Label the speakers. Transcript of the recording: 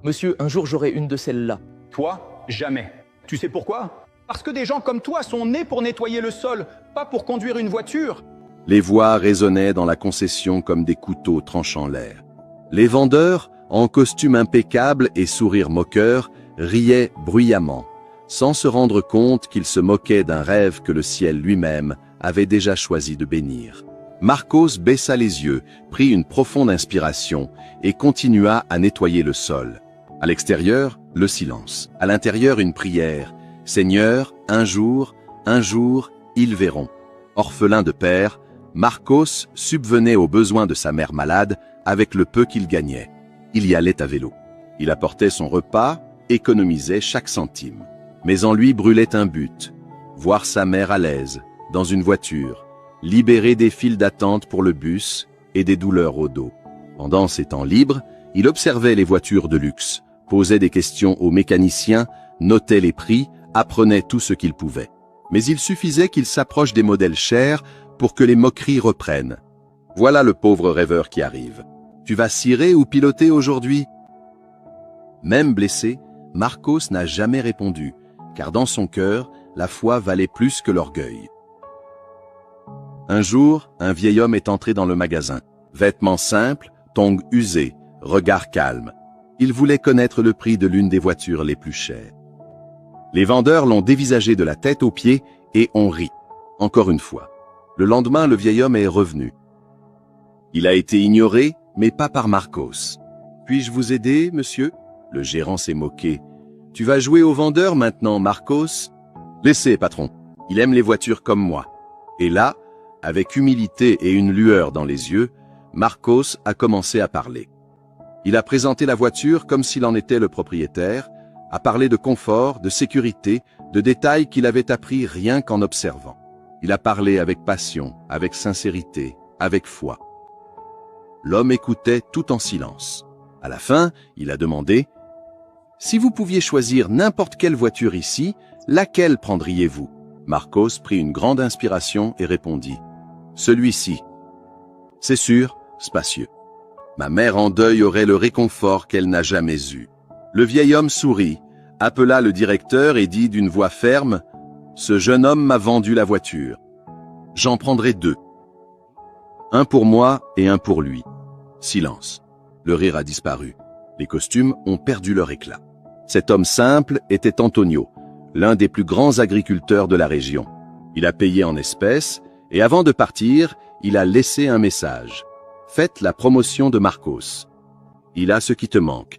Speaker 1: Monsieur, un jour j'aurai une de celles-là.
Speaker 2: Toi, jamais. Tu sais pourquoi? Parce que des gens comme toi sont nés pour nettoyer le sol, pas pour conduire une voiture.
Speaker 3: Les voix résonnaient dans la concession comme des couteaux tranchant l'air. Les vendeurs, en costume impeccable et sourire moqueur, riaient bruyamment, sans se rendre compte qu'ils se moquaient d'un rêve que le ciel lui-même avait déjà choisi de bénir. Marcos baissa les yeux, prit une profonde inspiration et continua à nettoyer le sol. À l'extérieur, le silence. À l'intérieur, une prière. « Seigneur, un jour, ils verront. » Orphelin de père, Marcos subvenait aux besoins de sa mère malade avec le peu qu'il gagnait. Il y allait à vélo. Il apportait son repas, économisait chaque centime. Mais en lui brûlait un but, voir sa mère à l'aise, dans une voiture, libérée des files d'attente pour le bus et des douleurs au dos. Pendant ses temps libres, il observait les voitures de luxe, posait des questions aux mécaniciens, notait les prix, apprenait tout ce qu'il pouvait. Mais il suffisait qu'il s'approche des modèles chers pour que les moqueries reprennent. Voilà le pauvre rêveur qui arrive. Tu vas cirer ou piloter aujourd'hui? Même blessé, Marcos n'a jamais répondu, car dans son cœur, la foi valait plus que l'orgueil. Un jour, un vieil homme est entré dans le magasin. Vêtements simples, tongs usés, regard calme. Il voulait connaître le prix de l'une des voitures les plus chères. Les vendeurs l'ont dévisagé de la tête aux pieds et ont ri. Encore une fois. Le lendemain, le vieil homme est revenu. Il a été ignoré, mais pas par Marcos. « Puis-je vous aider, monsieur ?» Le gérant s'est moqué. « Tu vas jouer au vendeur maintenant, Marcos ?»« Laissez, patron. Il aime les voitures comme moi. » Et là, avec humilité et une lueur dans les yeux, Marcos a commencé à parler. Il a présenté la voiture comme s'il en était le propriétaire, a parlé de confort, de sécurité, de détails qu'il avait appris rien qu'en observant. Il a parlé avec passion, avec sincérité, avec foi. L'homme écoutait tout en silence. À la fin, il a demandé « Si vous pouviez choisir n'importe quelle voiture ici, laquelle prendriez-vous » Marcos prit une grande inspiration et répondit « Celui-ci. C'est sûr, spacieux. Ma mère en deuil aurait le réconfort qu'elle n'a jamais eu. » Le vieil homme sourit, appela le directeur et dit d'une voix ferme « Ce jeune homme m'a vendu la voiture. J'en prendrai 2. Un pour moi et un pour lui. » Silence. Le rire a disparu. Les costumes ont perdu leur éclat. Cet homme simple était Antonio, l'un des plus grands agriculteurs de la région. Il a payé en espèces et avant de partir, il a laissé un message. « Faites la promotion de Marcos. Il a ce qui te manque.